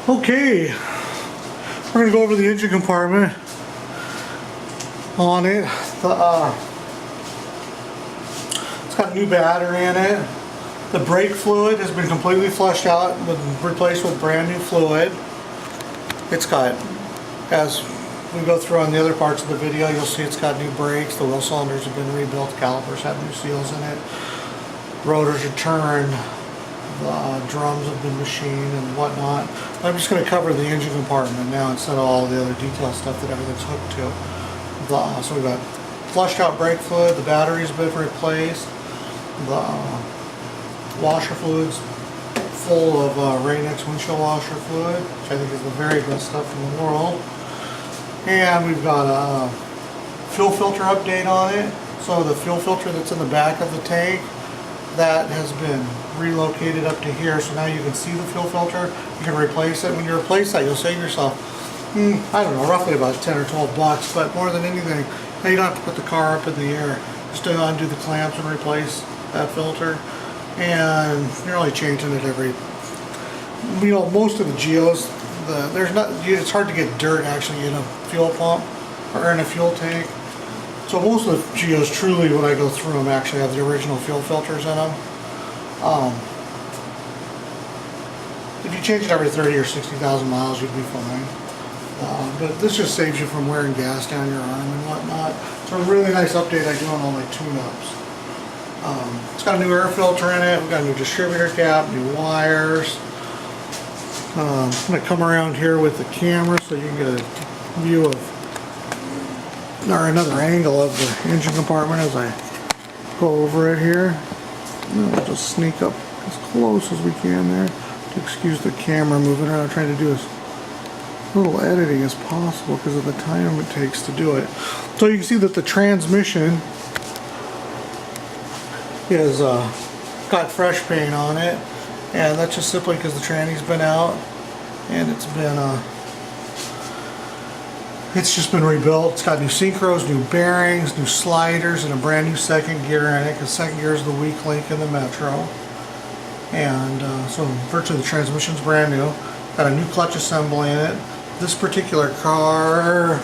Okay, we're going to go over the engine compartment on it. It's got a new battery in it. The brake fluid has been completely flushed out and replaced with brand new fluid. It's got, as we go through on the other parts of the video, you'll see it's got new brakes. The wheel cylinders have been rebuilt. Calipers have new seals in it. Rotors are turned. The drums have been machined and whatnot. I'm just going to cover the engine compartment now instead of all the other detail stuff that everything's hooked to. So we've got flushed out brake fluid. The battery's been replaced. The washer fluid's full of Rain-X windshield washer fluid, which I think is the very best stuff in the world. And we've got a fuel filter update on it. So the fuel filter that's in the back of the tank, that has been relocated up to here, so now you can see the fuel filter. You can replace it. When you replace that, you'll save yourself, I don't know, roughly about 10 or 12 bucks, but more than anything, now you don't have to put the car up in the air. Just undo the clamps and replace that filter. And you're only changing it every, most of the Geos, it's hard to get dirt actually in a fuel pump or in a fuel tank. So most of the Geos, truly, when I go through them, actually have the original fuel filters in them. If you change it every 30 or 60,000 miles, you'd be fine. But this just saves you from wearing gas down your arm and whatnot. So a really nice update I do on all my tune-ups. It's got a new air filter in it. We've got a new distributor cap, new wires. I'm going to come around here with the camera so you can get a view of, or another angle of the engine compartment as I go over it here. And we'll just sneak up as close as we can there to excuse the camera moving around. I'm trying to do as little editing as possible because of the time it takes to do it. So you can see that the transmission is got fresh paint on it, and that's just simply because the tranny's been out and it's just been rebuilt. It's got new synchros, new bearings, new sliders, and a brand new second gear in it, because second gear is the weak link in the Metro. And so virtually the transmission's brand new. Got a new clutch assembly in it. This particular car,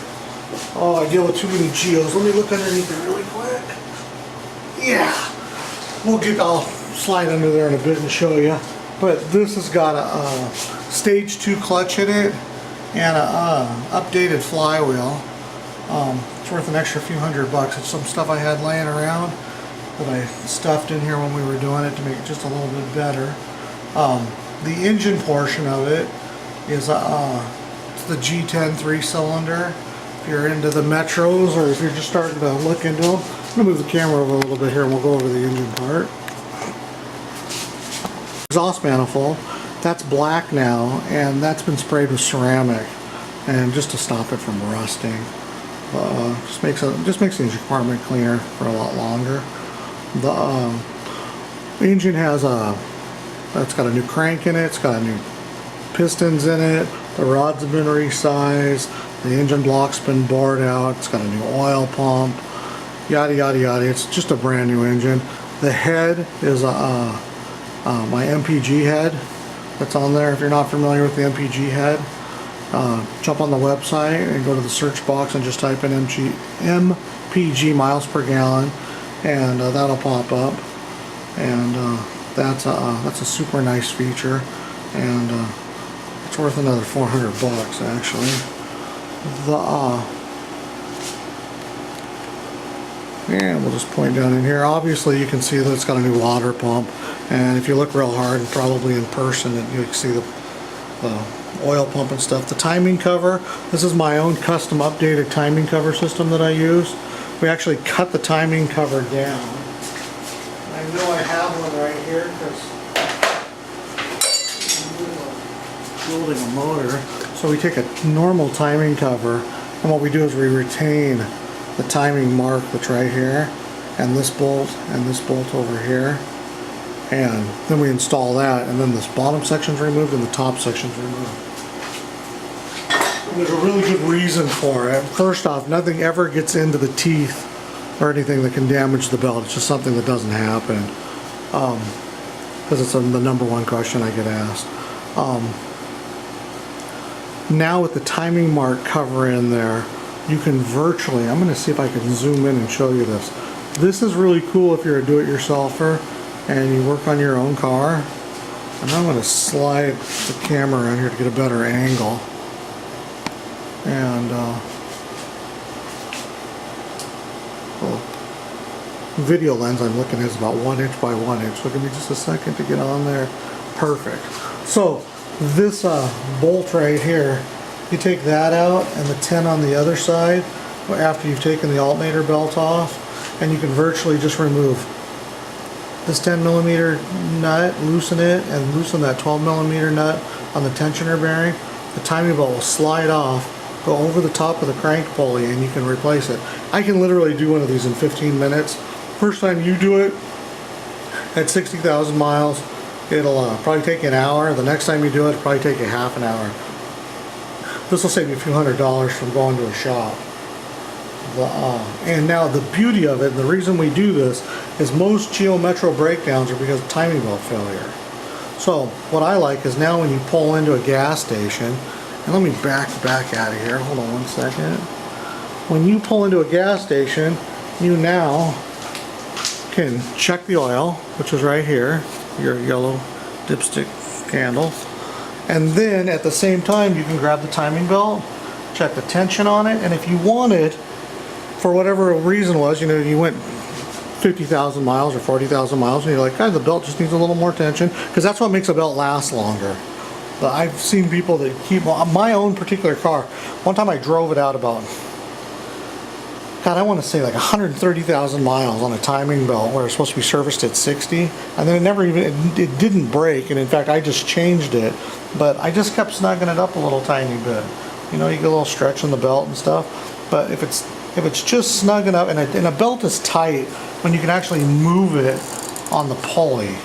I deal with too many Geos. Let me look underneath it really quick. Yeah, I'll slide under there in a bit and show you. But this has got a stage 2 clutch in it and a updated flywheel. It's worth an extra few $100. It's some stuff I had laying around that I stuffed in here when we were doing it to make it just a little bit better. The engine portion of it is it's the G10 3-cylinder. If you're into the Metros, or if you're just starting to look into them, I'm going to move the camera over a little bit here and we'll go over the engine part. Exhaust manifold, that's black now, and that's been sprayed with ceramic, and just to stop it from rusting. Just makes the engine compartment cleaner for a lot longer. The engine has it's got a new crank in it. It's got new pistons in it. The rods have been resized. The engine block's been bored out. It's got a new oil pump. Yada yada yada. It's just a brand new engine. The head is my MPG head that's on there. If you're not familiar with the MPG head, jump on the website and go to the search box and just type in MPG miles per gallon, and that'll pop up. And that's a super nice feature, and it's worth another $400 actually. And we'll just point down in here. Obviously you can see that it's got a new water pump, and if you look real hard, probably in person, you can see the oil pump and stuff. The timing cover, this is my own custom updated timing cover system that I use. We actually cut the timing cover down. I know I have one right here because I'm building a motor. So we take a normal timing cover, and what we do is we retain the timing mark that's right here, and this bolt over here, and then we install that, and then this bottom section's removed and the top section's removed. There's a really good reason for it. First off, nothing ever gets into the teeth or anything that can damage the belt. It's just something that doesn't happen, because it's the #1 question I get asked. Now with the timing mark cover in there, you can virtually, I'm going to see if I can zoom in and show you this. This is really cool if you're a do-it-yourselfer and you work on your own car. And I'm going to slide the camera around here to get a better angle. And video lens I'm looking at is about 1 inch by 1 inch. So give me just a second to get on there. Perfect. So this bolt right here, you take that out and the 10 on the other side after you've taken the alternator belt off, and you can virtually just remove this 10mm nut, loosen it, and loosen that 12mm nut on the tensioner bearing. The timing belt will slide off, go over the top of the crank pulley, and you can replace it. I can literally do one of these in 15 minutes. First time you do it at 60,000 miles, it'll probably take you an hour. The next time you do it, it'll probably take you half an hour. This will save you a few $100s from going to a shop. And now the beauty of it, and the reason we do this, is most Geo Metro breakdowns are because of timing belt failure. So what I like is now when you pull into a gas station, and let me back out of here, hold on 1 second. When you pull into a gas station, you now can check the oil, which is right here, your yellow dipstick candle. And then at the same time you can grab the timing belt, check the tension on it, and if you wanted, for whatever reason was, you know, you went 50,000 miles or 40,000 miles and you're like, God, the belt just needs a little more tension, because that's what makes a belt last longer. But I've seen people that keep, my own particular car, one time I drove it out about, God, I want to say like 130,000 miles on a timing belt where it's supposed to be serviced at 60, and then it didn't break, and in fact I just changed it, but I just kept snugging it up a little tiny bit. You know, you get a little stretch in the belt and stuff, but if it's just snugging up, and a belt is tight when you can actually move it on the pulley,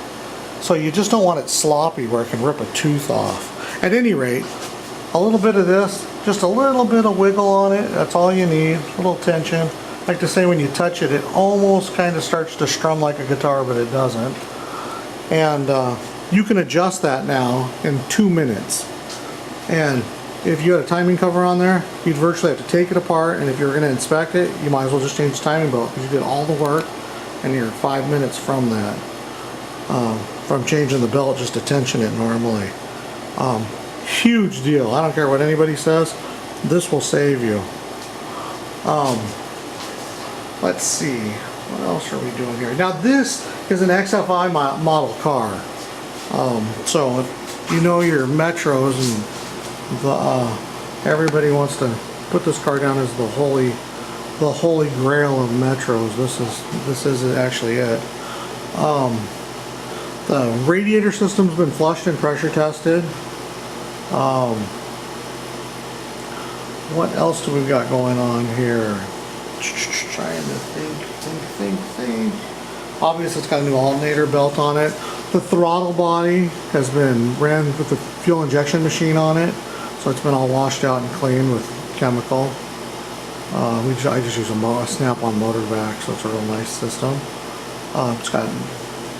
so you just don't want it sloppy where it can rip a tooth off. At any rate, a little bit of this, just a little bit of wiggle on it, that's all you need, a little tension. I like to say when you touch it, it almost kind of starts to strum like a guitar, but it doesn't. And you can adjust that now in 2 minutes. And if you had a timing cover on there, you'd virtually have to take it apart, and if you're going to inspect it, you might as well just change the timing belt, because you did all the work and you're 5 minutes from that. From changing the belt just to tension it normally. Huge deal. I don't care what anybody says, this will save you. Let's see, what else are we doing here? Now this is an XFI model car. So if you know your Metros, and everybody wants to put this car down as the holy grail of Metros. This is actually it. The radiator system's been flushed and pressure tested. What else do we got going on here? Trying to think. Obviously it's got a new alternator belt on it. The throttle body has been ran with the fuel injection machine on it, so it's been all washed out and cleaned with chemical. I just use a snap-on motor back, so it's a real nice system. It's got,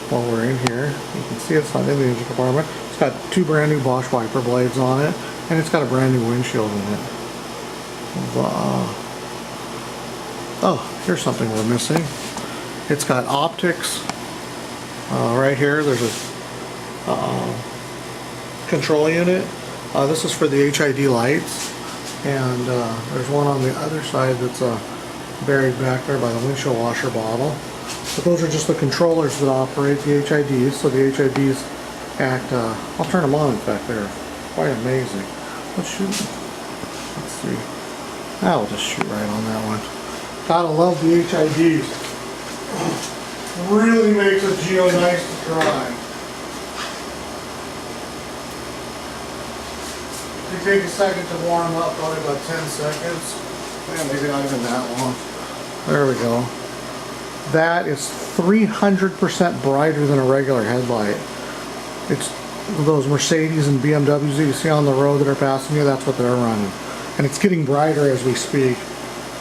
while we're in here, you can see it's not in the engine compartment. It's got 2 brand new Bosch wiper blades on it, and it's got a brand new windshield in it. Oh, here's something we're missing. It's got optics. Right here, there's a control unit. This is for the HID lights, and there's one on the other side that's buried back there by the windshield washer bottle. But those are just the controllers that operate the HIDs, so the HIDs act, I'll turn them on in fact, they're quite amazing. Let's see, I'll just shoot right on that one. Gotta love the HIDs. Really makes a Geo nice to drive. They take a second to warm up, probably about 10 seconds. Yeah, maybe not even that long. There we go. That is 300% brighter than a regular headlight. It's those Mercedes and BMWs that you see on the road that are passing you, that's what they're running. And it's getting brighter as we speak.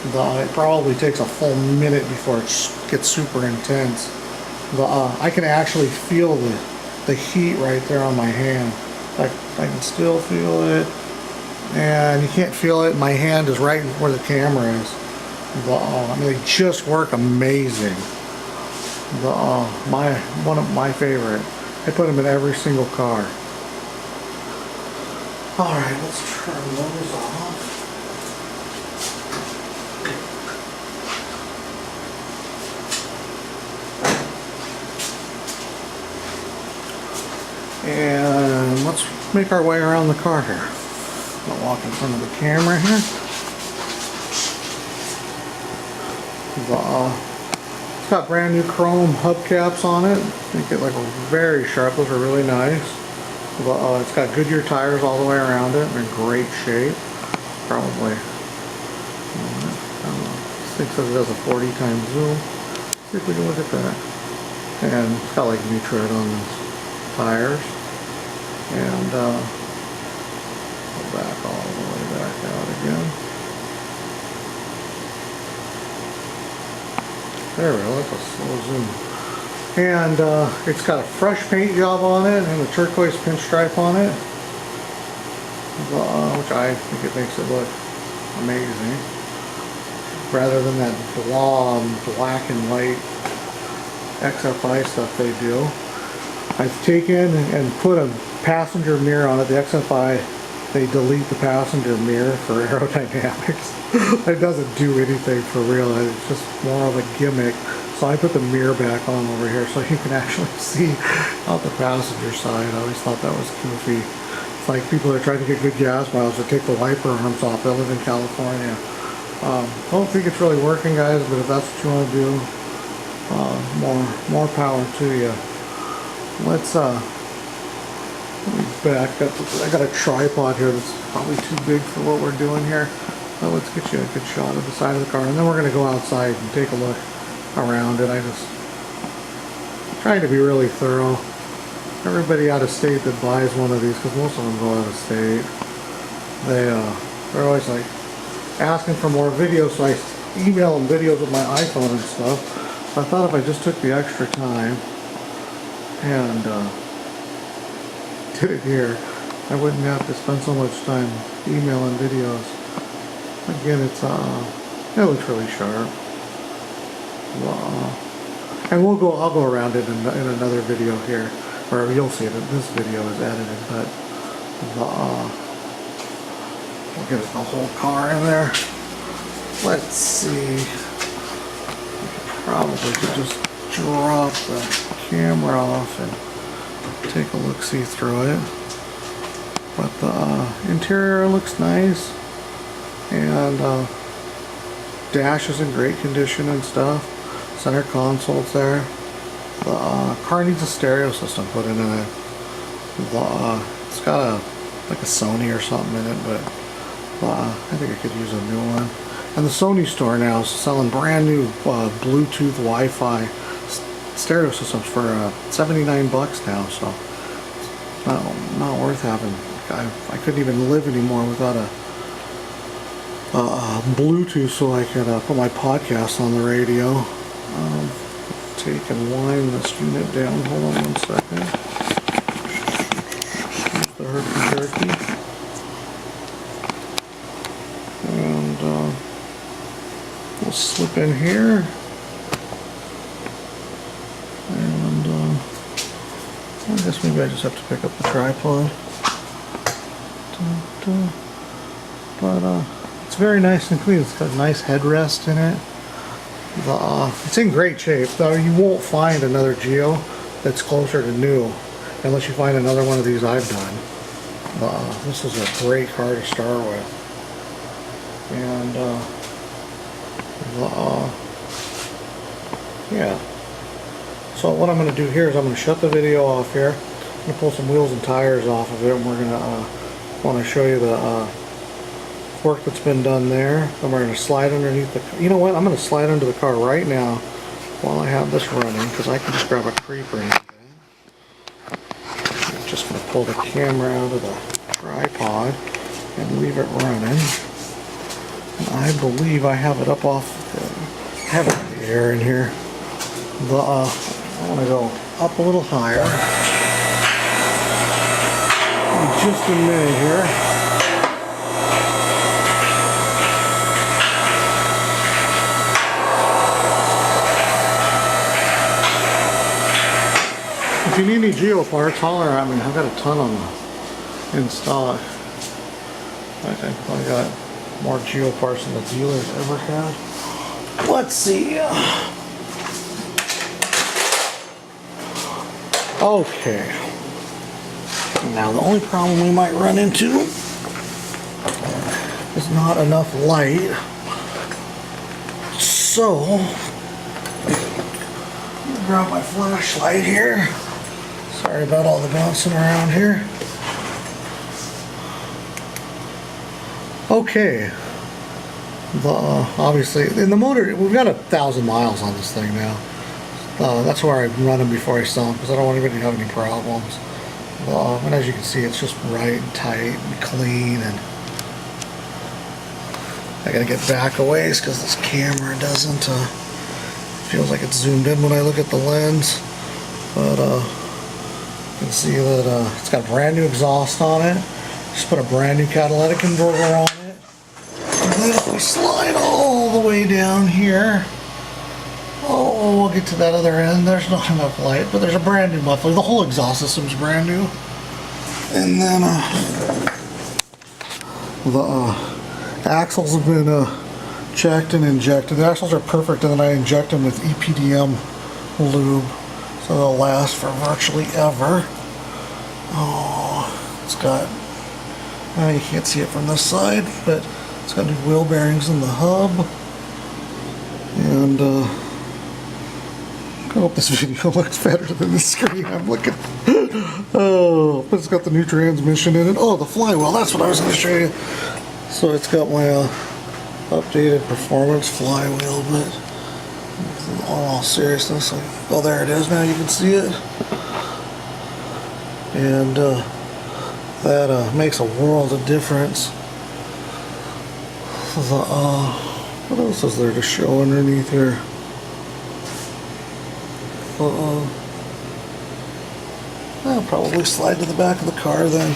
It probably takes a full minute before it gets super intense. I can actually feel the heat right there on my hand. I can still feel it. and you can't feel it. My hand is right where the camera is. I mean, they just work amazing. One of my favorite. I put them in every single car. Alright, let's turn those off. And let's make our way around the car here. I'll walk in front of the camera here. It's got brand new chrome hubcaps on it. Make it like very sharp. Those are really nice. It's got Goodyear tires all the way around it. They're in great shape. Probably. This thing says it has a 40 times zoom. See if we can look at that. And it's got like new tread on the tires. And go back all the way back out again. There we go, that's a slow zoom. And it's got a fresh paint job on it and a turquoise pinstripe on it, which I think it makes it look amazing. Rather than that blob, black and white XFI stuff they do. I've taken and put a passenger mirror on it. The XFI, they delete the passenger mirror for aerodynamics. It doesn't do anything for real. It's just more of a gimmick. So I put the mirror back on over here so you can actually see out the passenger side. I always thought that was goofy. It's like people are trying to get good gas mileage to take the wiper arms off. I live in California. I don't think it's really working, guys, but if that's what you want to do, more power to you. Let's let me back up. I got a tripod here that's probably too big for what we're doing here. But let's get you a good shot of the side of the car, and then we're going to go outside and take a look around it. I just trying to be really thorough. Everybody out of state that buys one of these, because most of them go out of state, they're always like asking for more videos, so I email them videos with my iPhone and stuff. So I thought if I just took the extra time and did it here, I wouldn't have to spend so much time emailing videos. Again, it looks really sharp. And I'll go around it in another video here, or you'll see that this video is edited, but we'll get the whole car in there. Let's see. Probably could just drop the camera off and take a look-see through it. But the interior looks nice, and dash is in great condition and stuff. Center console's there. The car needs a stereo system put in it. It's got like a Sony or something in it, but I think I could use a new one. And the Sony store now is selling brand new Bluetooth Wi-Fi stereo systems for 79 bucks now, so it's not worth having. I couldn't even live anymore without a Bluetooth, so I could put my podcast on the radio. Take and wind this unit down. Hold on 1 second. Here's the herky-jerky. And we'll slip in here. And I guess maybe I just have to pick up the tripod. But it's very nice and clean. It's got a nice headrest in it. It's in great shape, though. You won't find another Geo that's closer to new unless you find another one of these I've done. This is a great car to start with. And yeah. So what I'm going to do here is I'm going to shut the video off here. I'm going to pull some wheels and tires off of it, and we're going to want to show you the work that's been done there. Then we're going to slide underneath the, you know what, I'm going to slide under the car right now while I have this running, because I can just grab a creeper and I'm just going to pull the camera out of the tripod and leave it running. And I believe I have it up off the, I have it in the air in here. I want to go up a little higher. In just a minute here. If you need any Geo parts, holler at me. I've got a ton of them in stock. I think I got more Geo parts than the dealers ever had. Let's see. Okay. Now the only problem we might run into is not enough light. So, grab my flashlight here. Sorry about all the bouncing around here. Okay. Obviously, in the motor, we've got 1,000 miles on this thing now. That's where I run them before I sell them because I don't want anybody to have any problems. And as you can see, it's just right and tight and clean. And I gotta get back a ways because this camera doesn't feels like it's zoomed in when I look at the lens. But you can see that it's got brand new exhaust on it. Just put a brand new catalytic converter on it. And then if we slide all the way down here, oh, we'll get to that other end. There's not enough light, but there's a brand new muffler. The whole exhaust system's brand new. And then the axles have been checked and injected. The axles are perfect, and then I inject them with EPDM lube, so they'll last for virtually ever. Oh, it's got, you can't see it from this side, but it's got new wheel bearings in the hub. And I hope this video looks better than the screen I'm looking at. Oh, but it's got the new transmission in it. Oh, the flywheel, that's what I was going to show you. So it's got my updated performance flywheel, but in all seriousness, oh, there it is, now you can see it. And that makes a world of difference. What else is there to show underneath here? I'll probably slide to the back of the car then.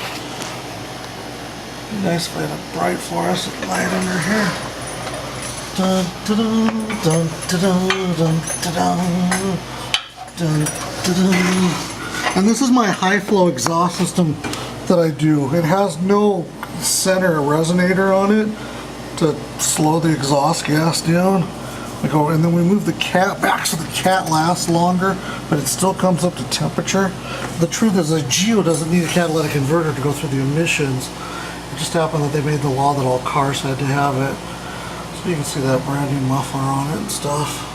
Be nice if I had a bright fluorescent light under here. Dun, dun, dun, dun, dun, dun, dun, dun, dun. And this is my high flow exhaust system that I do. It has no center resonator on it to slow the exhaust gas down. And then we move the cat back so the cat lasts longer, but it still comes up to temperature. The truth is that Geo doesn't need a catalytic converter to go through the emissions. It just happened that they made the law that all cars had to have it. So you can see that brand new muffler on it and stuff.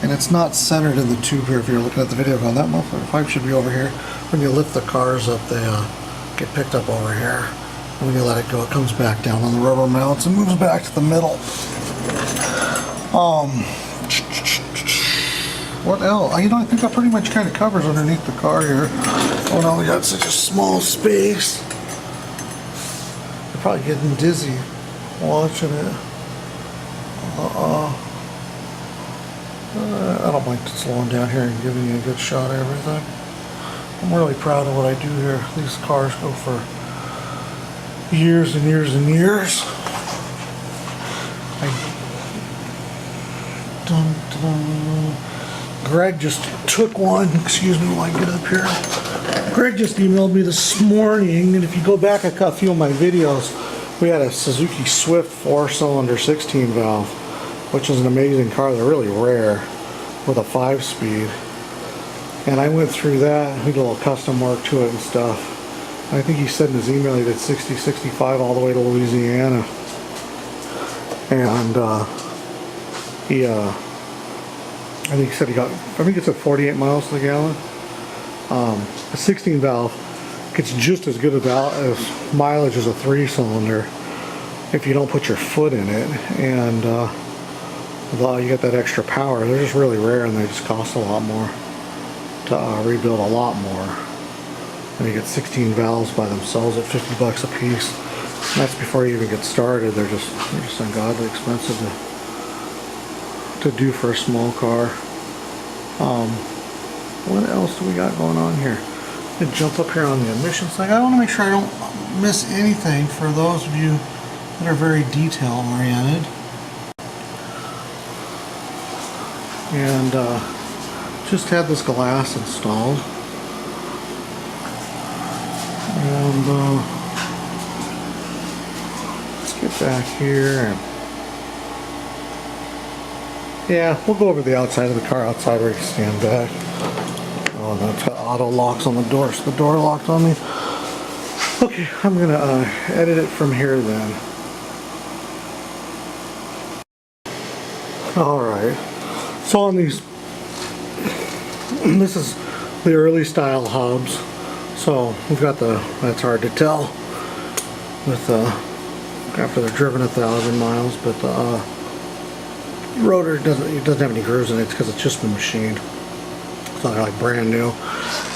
And it's not centered in the tube here. If you're looking at the video going, that muffler pipe should be over here. When you lift the cars up, they get picked up over here. And when you let it go, it comes back down on the rubber mounts and moves back to the middle. What else? You know, I think that pretty much kind of covers underneath the car here. Oh no, we got such a small space. You're probably getting dizzy watching it. I don't mind slowing down here and giving you a good shot of everything. I'm really proud of what I do here. These cars go for years and years and years. Greg just took one. Excuse me while I get up here. Greg just emailed me this morning, and if you go back a few of my videos, we had a Suzuki Swift 4-cylinder 16 valve, which is an amazing car. They're really rare, with a 5-speed. And I went through that. We did a little custom work to it and stuff. I think he said in his email he did 60, 65 all the way to Louisiana. And I think he said I think it's at 48 miles to the gallon. A 16 valve gets just as good as mileage as a 3-cylinder if you don't put your foot in it. And you get that extra power. They're just really rare, and they just cost a lot more to rebuild, a lot more. And you get 16 valves by themselves at $50 a piece. And that's before you even get started. They're just ungodly expensive to do for a small car. What else do we got going on here? I'm gonna jump up here on the emissions thing. I want to make sure I don't miss anything for those of you that are very detail oriented. and just had this glass installed. And let's get back here. And yeah, we'll go over the outside of the car, outside where you can stand back. Oh, that's got auto locks on the door, so the door locked on me. Okay, I'm gonna edit it from here then. Alright, so on these, this is the early style hubs. So we've got the, that's hard to tell with after they're driven 1,000 miles, but the rotor doesn't have any grooves in it because it's just been machined. It's not like brand new.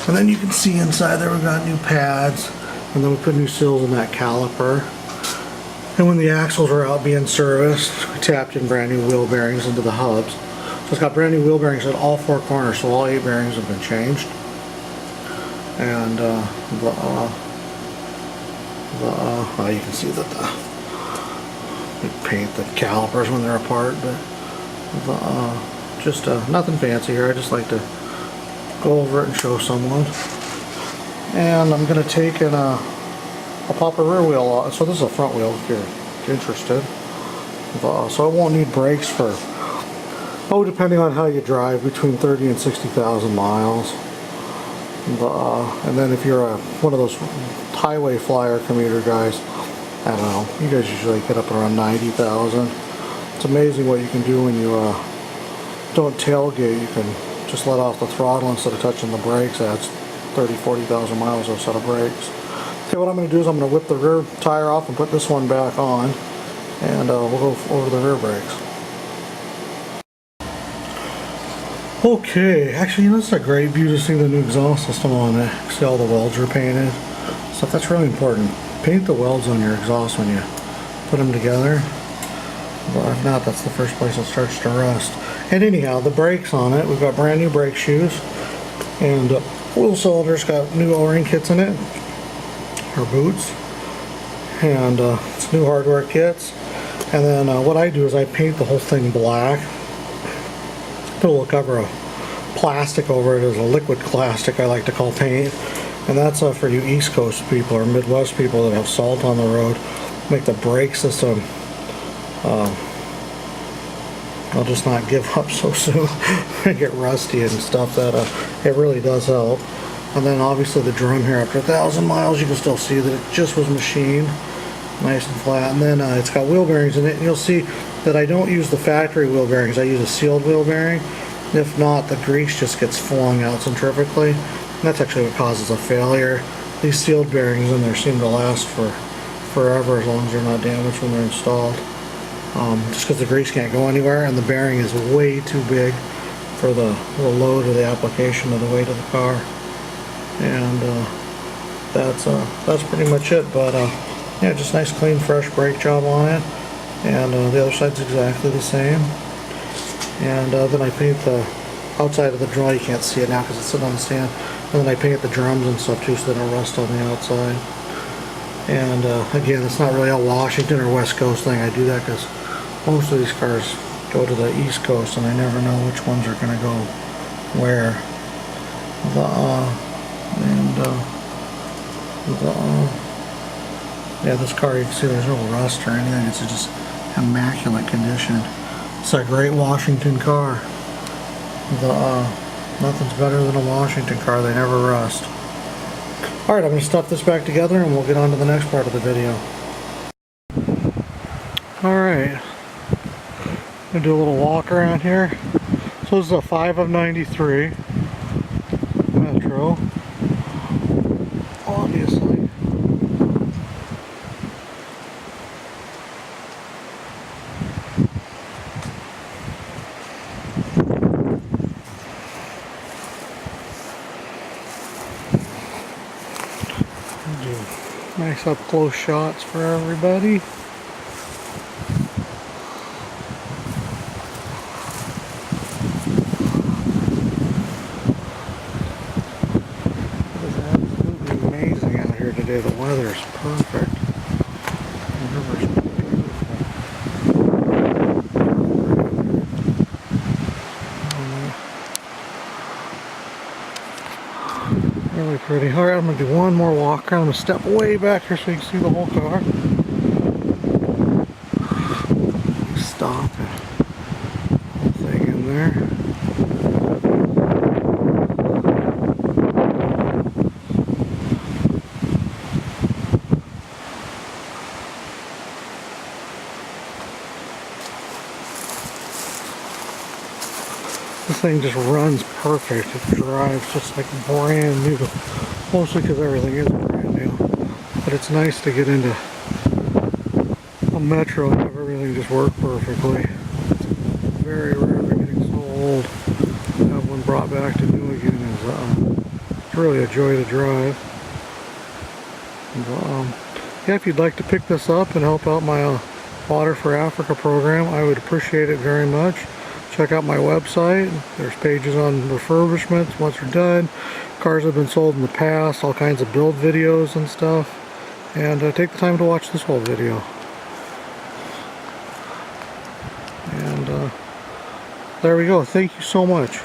And then you can see inside there we've got new pads, and then we put new seals in that caliper. And when the axles were out being serviced, we tapped in brand new wheel bearings into the hubs. So it's got brand new wheel bearings at all 4 corners, so all 8 bearings have been changed. And you can see that we paint the calipers when they're apart, but just nothing fancy here. I just like to go over it and show someone. And I'm going to take and I'll pop a rear wheel off. So this is a front wheel if you're interested. So it won't need brakes for, depending on how you drive, between 30 and 60,000 miles. And then if you're one of those highway flyer commuter guys, I don't know, you guys usually get up around 90,000. It's amazing what you can do when you don't tailgate. You can just let off the throttle instead of touching the brakes. That's 30, 40,000 miles of a set of brakes. Okay, what I'm going to do is I'm going to whip the rear tire off and put this one back on, and we'll go over the rear brakes. Okay, actually, you know, it's a great view to see the new exhaust system on it. See all the welds are painted. So that's really important. Paint the welds on your exhaust when you put them together. But if not, that's the first place it starts to rust. And anyhow, the brakes on it, we've got brand new brake shoes. And wheel cylinder's got new O-ring kits in it. Or boots. And it's new hardware kits. And then what I do is I paint the whole thing black. Put a little cover of plastic over it, as a liquid plastic I like to call paint, and that's for you East Coast people or Midwest people that have salt on the road. Make the brake system I'll just not give up so soon and get rusty and stuff. That it really does help. And then obviously the drum here, after 1,000 miles you can still see that it just was machined nice and flat. And then it's got wheel bearings in it, and you'll see that I don't use the factory wheel bearings. I use a sealed wheel bearing. If not, the grease just gets flowing out centrifugally. And that's actually what causes a failure. These sealed bearings in there seem to last for forever as long as they're not damaged when they're installed. Just because the grease can't go anywhere, and the bearing is way too big for the load of the application of the weight of the car. And that's pretty much it. But yeah, just nice, clean, fresh brake job on it. And the other side's exactly the same. And then I paint the outside of the drum. You can't see it now because it's sitting on the stand. And then I paint the drums and stuff too, so they don't rust on the outside. And again, it's not really a Washington or West Coast thing. I do that because most of these cars go to the East Coast, and I never know which ones are going to go where. Yeah, this car, you can see there's no rust or anything. It's just immaculate condition. It's a great Washington car. Nothing's better than a Washington car. They never rust. Alright, I'm going to stuff this back together and we'll get on to the next part of the video. Alright, I'm going to do a little walk around here. So this is a 5 of 93 Metro. Obviously. Nice up close shots for everybody. It is absolutely amazing out here today. The weather is perfect. The river's beautiful. Really pretty. Alright, I'm going to do one more walk around. I'm going to step way back here so you can see the whole car. Stop it. Whole thing in there. This thing just runs perfect. It drives just like brand new. Mostly because everything is brand new. But it's nice to get into a Metro and have everything just work perfectly. It's very rare they're getting so old. To have one brought back to new again is it's really a joy to drive. And, yeah, if you'd like to pick this up and help out my Water for Africa program, I would appreciate it very much. Check out my website. There's pages on refurbishments once you're done. Cars have been sold in the past, all kinds of build videos and stuff. And take the time to watch this whole video. And there we go. Thank you so much.